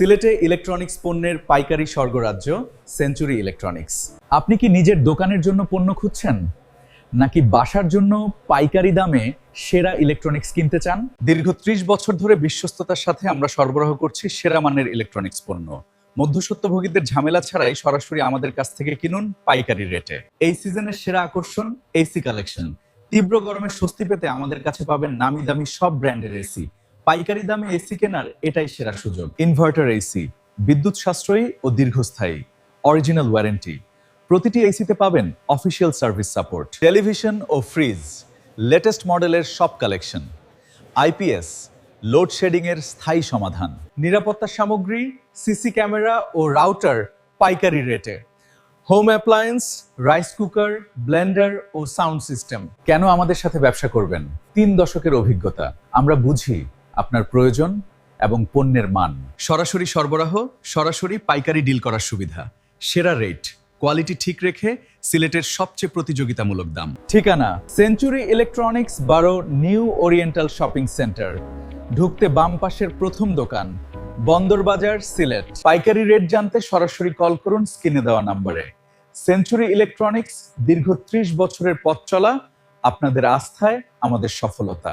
সিলেটে ইলেকট্রনিক্স পণ্যের পাইকারি স্বর্গরাজ্য সেঞ্চুরি ইলেকট্রনিক্স। আপনি কি নিজের দোকানের জন্য পণ্য খুঁজছেন, নাকি বাসার জন্য পাইকারি দামে সেরা ইলেকট্রনিক্স কিনতে চান? দীর্ঘ 30 বছর ধরে বিশ্বস্ততার সাথে আমরা সরবরাহ করছি সেরা মানের ইলেকট্রনিক্স পণ্য। মধ্যস্বত্বভোগীদের ঝামেলা ছাড়াই সরাসরি আমাদের কাছ থেকে কিনুন পাইকারি রেটে। এই সিজনের সেরা আকর্ষণ এসি কালেকশন। তীব্র গরমে স্বস্তি পেতে আমাদের কাছে পাবেন নামি দামি সব ব্র্যান্ডের এসি। পাইকারি দামে এসি কেনার এটাই সেরা সুযোগ। ইনভার্টার এসি, বিদ্যুৎ সাশ্রয়ী ও দীর্ঘস্থায়ী, অরিজিনাল ওয়ারেন্টি। প্রতিটি এসিতে পাবেন অফিসিয়াল সার্ভিস সাপোর্ট। টেলিভিশন ও ফ্রিজ, লেটেস্ট মডেলের সব কালেকশন। আইপিএস, লোডশেডিং এর স্থায়ী সমাধান। নিরাপত্তা সামগ্রী, সিসি ক্যামেরা ও রাউটার পাইকারি রেটে। Home appliance, rice cooker, blender ও সাউন্ড সিস্টেম। কেন আমাদের সাথে ব্যবসা করবেন? 3 দশকের অভিজ্ঞতা। আমরা বুঝি আপনার প্রয়োজন এবং পণ্যের মান। সরাসরি সরবরাহ, সরাসরি পাইকারি ডিল করার সুবিধা, সেরা রেট, কোয়ালিটি ঠিক রেখে সিলেটের সবচেয়ে প্রতিযোগিতামূলক দাম। ঠিকানা century electronics 12 new oriental shopping centre. ঢুকতে বাম পাশের প্রথম দোকান, বন্দরবাজার, সিলেট। পাইকারি রেট জানতে সরাসরি কল করুন স্ক্রিনে দেওয়া নম্বরে। সেঞ্চুরি ইলেকট্রনিক্স, দীর্ঘ 30 বছরের পথ চলা, আপনাদের আস্থায় আমাদের সফলতা।